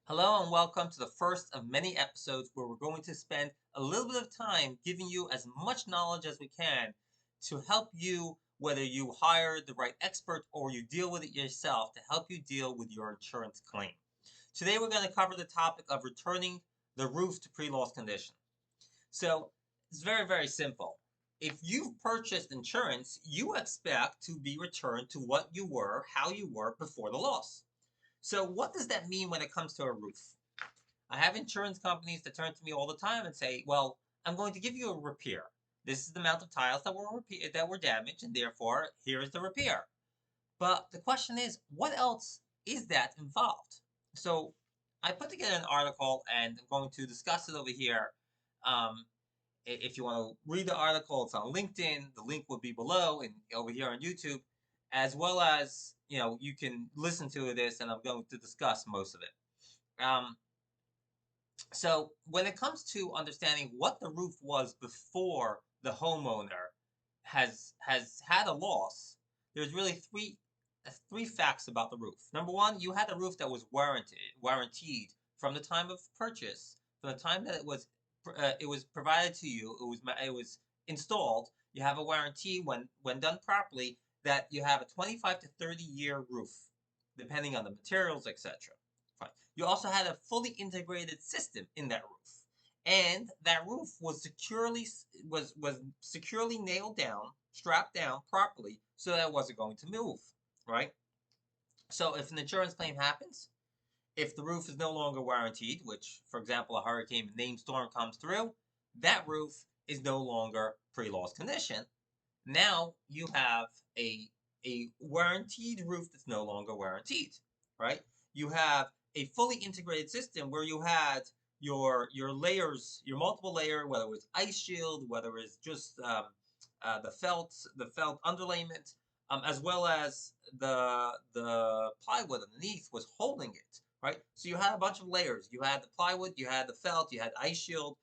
Hello and welcome to the first of many episodes where we're going to spend a little bit of time giving you as much knowledge as we can to help you, whether you hire the right expert or you deal with it yourself, to help you deal with your insurance claim. Today we're going to cover the topic of returning the roof to pre-loss condition. So it's very, very simple. If you've purchased insurance, you expect to be returned to what you were, how you were before the loss. So what does that mean when it comes to a roof? I have insurance companies that turn to me all the time and say, "Well, I'm going to give you a repair. This is the amount of tiles that were damaged, and therefore here is the repair." But the question is, what else is that involved? So I put together an article, and I'm going to discuss it over here. Um, if you want to read the article, it's on LinkedIn. The link will be below and over here on YouTube, as well as you can listen to this, and I'm going to discuss most of it. So when it comes to understanding what the roof was before the homeowner has had a loss, there's really three facts about the roof. Number one, you had a roof that was guaranteed from the time of purchase, from the time that it was provided to you, it was installed. You have a warranty when done properly that you have a 25 to 30-year roof, depending on the materials, etc. Fine. You also had a fully integrated system in that roof, and that roof was securely nailed down, strapped down properly, so that it wasn't going to move. Right. So if an insurance claim happens, if the roof is no longer warranted, which, for example, a hurricane named storm comes through, that roof is no longer pre-loss condition. Now you have a a warranted roof that's no longer warranted, right? You have a fully integrated system where you had your layers, your multiple layer, whether it was ice shield, whether it was just the felt underlayment, as well as the plywood underneath was holding it, right? So you had a bunch of layers. You had the plywood, you had the felt, you had ice shield.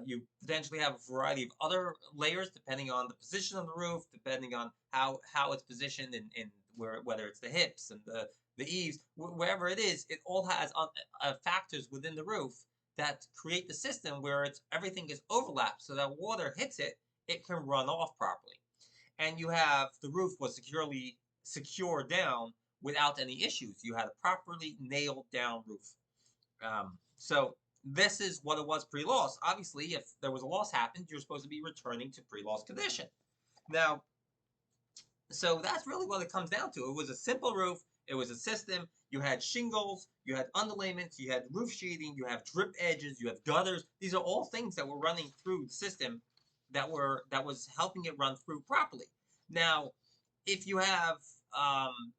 You potentially have a variety of other layers depending on the position of the roof, depending on how it's positioned and whether it's the hips and the eaves, wherever it is, it all has factors within the roof that create the system where everything is overlapped so that water hits it, it can run off properly. And you have the roof was securely secured down without any issues. You had a properly nailed down roof. So this is what it was pre-loss. Obviously, if there was a loss happened, you're supposed to be returning to pre-loss condition. Now, so that's really what it comes down to. It was a simple roof. It was a system. You had shingles, you had underlayments, you had roof sheeting, you have drip edges, you have gutters. These are all things that were running through the system that was helping it run through properly. Now, if you have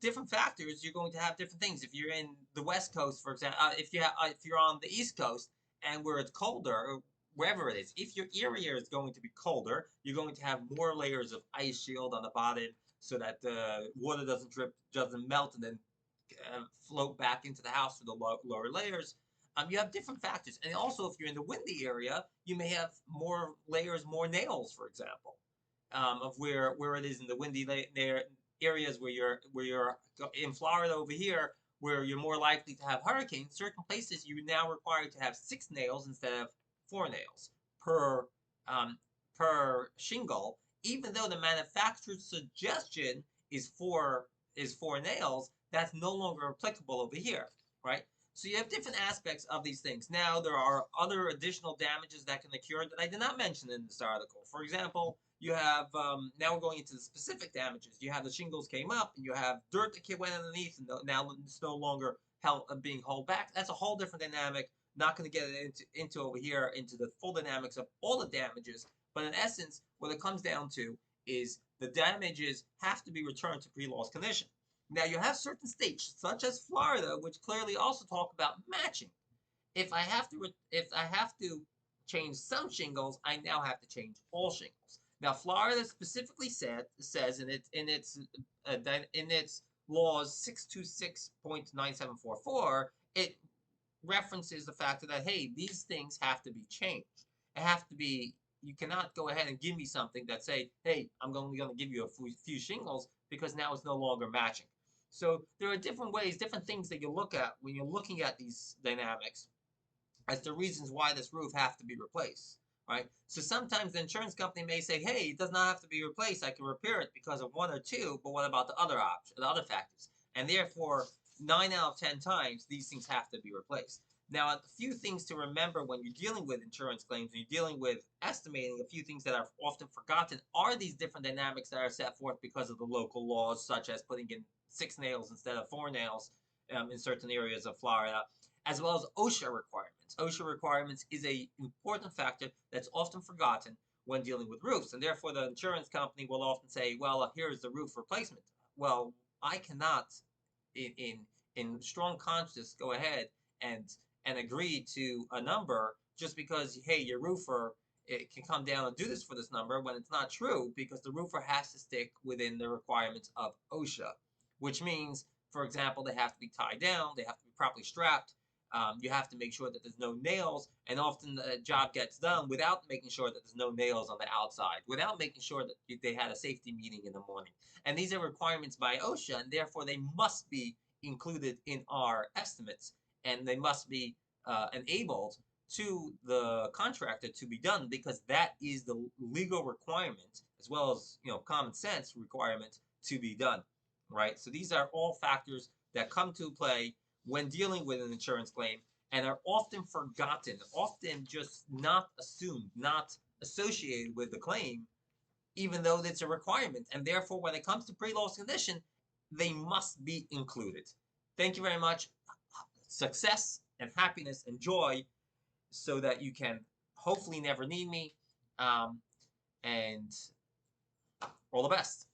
different factors, you're going to have different things. If you're in the West Coast, for example, if you're on the East Coast and where it's colder, wherever it is, if your area is going to be colder, you're going to have more layers of ice shield on the bottom so that the water doesn't drip, doesn't melt, and then float back into the house through the lower layers. You have different factors, and also if you're in the windy area, you may have more layers, more nails, for example, of where it is in the windy areas where you're in Florida over here, where you're more likely to have hurricanes. Certain places you're now required to have 6 nails instead of 4 nails per um, per shingle, even though the manufacturer's suggestion is four nails. That's no longer applicable over here, right? So you have different aspects of these things. Now there are other additional damages that can occur that I did not mention in this article. For example, you have now we're going into the specific damages. You have the shingles came up, and you have dirt that went underneath, and now it's no longer being held back. That's a whole different dynamic. Not going to get into over here into the full dynamics of all the damages, but in essence, what it comes down to is the damages have to be returned to pre-loss condition. Now you have certain states, such as Florida, which clearly also talk about matching. If I have to change some shingles, I now have to change all shingles. Now, Florida specifically says in its laws 626.9744, it references the fact that, hey, these things have to be changed. It have to be. You cannot go ahead and give me something that say, hey, I'm only going to give you a few shingles because now it's no longer matching. So there are different ways, different things that you look at when you're looking at these dynamics as the reasons why this roof have to be replaced, right? So sometimes the insurance company may say, hey, it does not have to be replaced. I can repair it because of one or two, but what about the other option, the other factors? And therefore, 9 out of 10 times, these things have to be replaced. Now, a few things to remember when you're dealing with insurance claims, when you're dealing with estimating, a few things that are often forgotten are these different dynamics that are set forth because of the local laws, such as putting in 6 nails instead of 4 nails in certain areas of Florida, as well as OSHA requirements. OSHA requirements is a important factor that's often forgotten when dealing with roofs, and therefore the insurance company will often say, well, here's the roof replacement. Well, I cannot in in, in strong conscience go ahead and agree to a number just because, hey, your roofer, it can come down and do this for this number, when it's not true, because the roofer has to stick within the requirements of OSHA, which means, for example, they have to be tied down, they have to be properly strapped. You have to make sure that there's no nails, and often the job gets done without making sure that there's no nails on the outside, without making sure that they had a safety meeting in the morning. And these are requirements by OSHA, and therefore they must be included in our estimates, and they must be enabled to the contractor to be done, because that is the legal requirement, as well as common sense requirement to be done, right? So these are all factors that come to play when dealing with an insurance claim, and are often forgotten, often just not assumed, not associated with the claim, even though it's a requirement. And therefore, when it comes to pre-loss condition, they must be included. Thank you very much. Success and happiness and joy, so that you can hopefully never need me. And all the best.